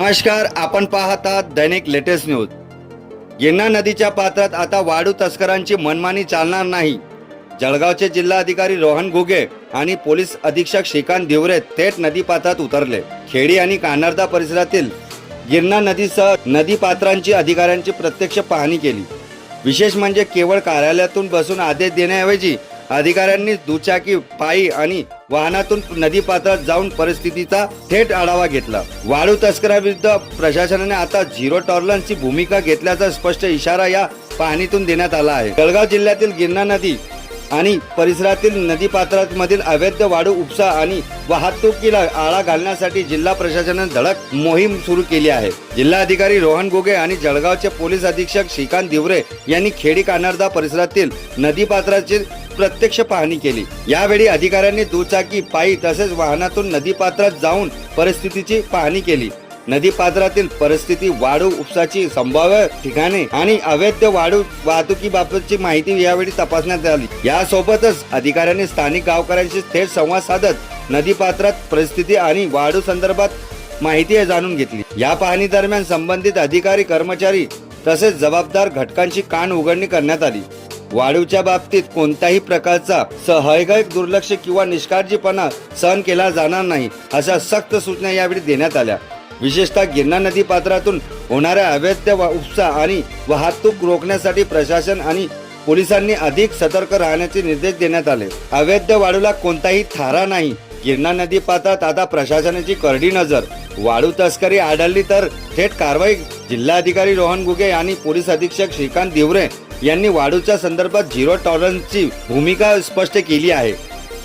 नमस्कार, आपण पाहत आहात दैनिक लेटेस्ट न्यूज। गिरणा नदीच्या पात्रात आता वाळू तस्करांची मनमानी चालणार नाही। जळगावचे जिल्हाधिकारी रोहन घुगे आणि पोलीस अधीक्षक श्रीकांत दिवरे थेट नदीपात्रात उतरले। खेडी आणि कानर्दा परिसरातील गिरणा नदीसह नदीपात्रांची अधिकाऱ्यांची प्रत्यक्ष पाहणी केली। विशेष म्हणजे केवळ कार्यालयातून बसून आदेश देण्याऐवजी अधिकाऱ्यांनी दुचाकी, पायी आणि वाहनातून नदीपात्रात जाऊन परिस्थितीचा थेट आढावा घेतला। वाळू तस्करांविरुद्ध प्रशासनाने आता झिरो टॉलरन्सची भूमिका घेतल्याचा स्पष्ट इशारा या पाहणीतून देण्यात आला आहे। जळगाव जिल्ह्यातील गिरणा नदी आणि परिसरातील नदीपात्रांमधील अवैध वाळू उपसा आणि वाहतुकीला आळा घालण्यासाठी जिल्हा प्रशासनाने धडक मोहीम सुरू केली आहे। जिल्हाधिकारी रोहन घुगे आणि जळगावचे पोलीस अधीक्षक श्रीकांत दिवरे यांनी खेडी कानर्दा परिसरातील नदीपात्राची प्रत्यक्ष पाहणी केली। यावेळी अधिकाऱ्यांनी दुचाकी, पायी तसेच वाहनातून नदीपात्रात जाऊन परिस्थितीची पाहणी केली। नदीपात्रातील परिस्थिती, वाळू उपसाची संभाव्य ठिकाणे आणि अवैध वाळू वाहतुकीबाबतची माहिती यावेळी तपासण्यात आली। यासोबतच अधिकाऱ्यांनी स्थानिक गावकऱ्यांशी थेट संवाद साधत नदीपात्रात परिस्थिती आणि वाळू संदर्भात माहिती जाणून घेतली। या पाहणी दरम्यान संबंधित अधिकारी, कर्मचारी तसेच जबाबदार घटकांची कान उघडणी करण्यात आली। वाळूच्या बाबतीत कोणत्याही प्रकारचा सहैगिक दुर्लक्ष किंवा निष्काळजीपणा सहन केला जाणार नाही, अशा सक्त सूचना यावेळी देण्यात आल्या। विशेषतः गिरणा नदी पात्रातून होणाऱ्या अवैध उपसा आणि वाहतूक रोखण्यासाठी प्रशासन आणि पोलिसांनी अधिक सतर्क राहण्याचे निर्देश देण्यात आले। अवैध वाळूला कोणताही थारा नाही। गिरणा नदी पात्रात आता प्रशासनाची करडी नजर। वाळू तस्करी आढळली तर थेट कारवाई। जिल्हाधिकारी रोहन घुगे आणि पोलीस अधीक्षक श्रीकांत दिवरे यांनी वाळूच्या संदर्भात झिरो टॉलरन्सची भूमिका स्पष्ट केली आहे।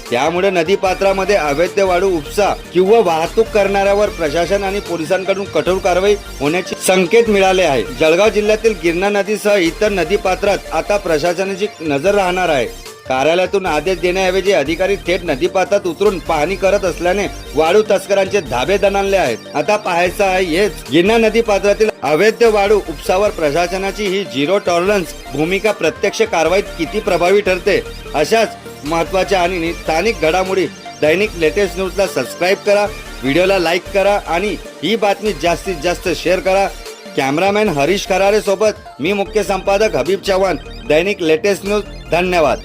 त्यामुळे नदीपात्रामध्ये अवैध वाळू उपसा किंवा वाहतूक करणाऱ्यावर प्रशासन आणि पोलिसांकडून कठोर कारवाई होण्याचे संकेत मिळाले आहे। जळगाव जिल्ह्यातील गिरणा नदीसह इतर नदीपात्रात आता प्रशासनाची नजर राहणार आहे। कार्यालयातून आदेश देण्याऐवजी अधिकारी थेट नदीपात्रात उतरून पाहणी करत असल्याने वाळू तस्करांचे धाबे दणाणले आहेत। आता पाहायचं आहे हेच, गिरणा नदीपात्रातील अवैध वाळू उपसावर प्रशासनाची ही झिरो टॉलरन्स भूमिका प्रत्यक्ष कारवाईत किती प्रभावी ठरते। अशाच महत्त्वाच्या आणि स्थानिक घडामोडी दैनिक लेटेस्ट न्यूजला सबस्क्राईब करा, व्हिडिओला लाईक करा आणि ही बातमी जास्तीत जास्त शेअर करा। कॅमेरामॅन हरीश खरारे सोबत मी मुख्य संपादक हबीब चव्हाण, दैनिक लेटेस्ट न्यूज। धन्यवाद।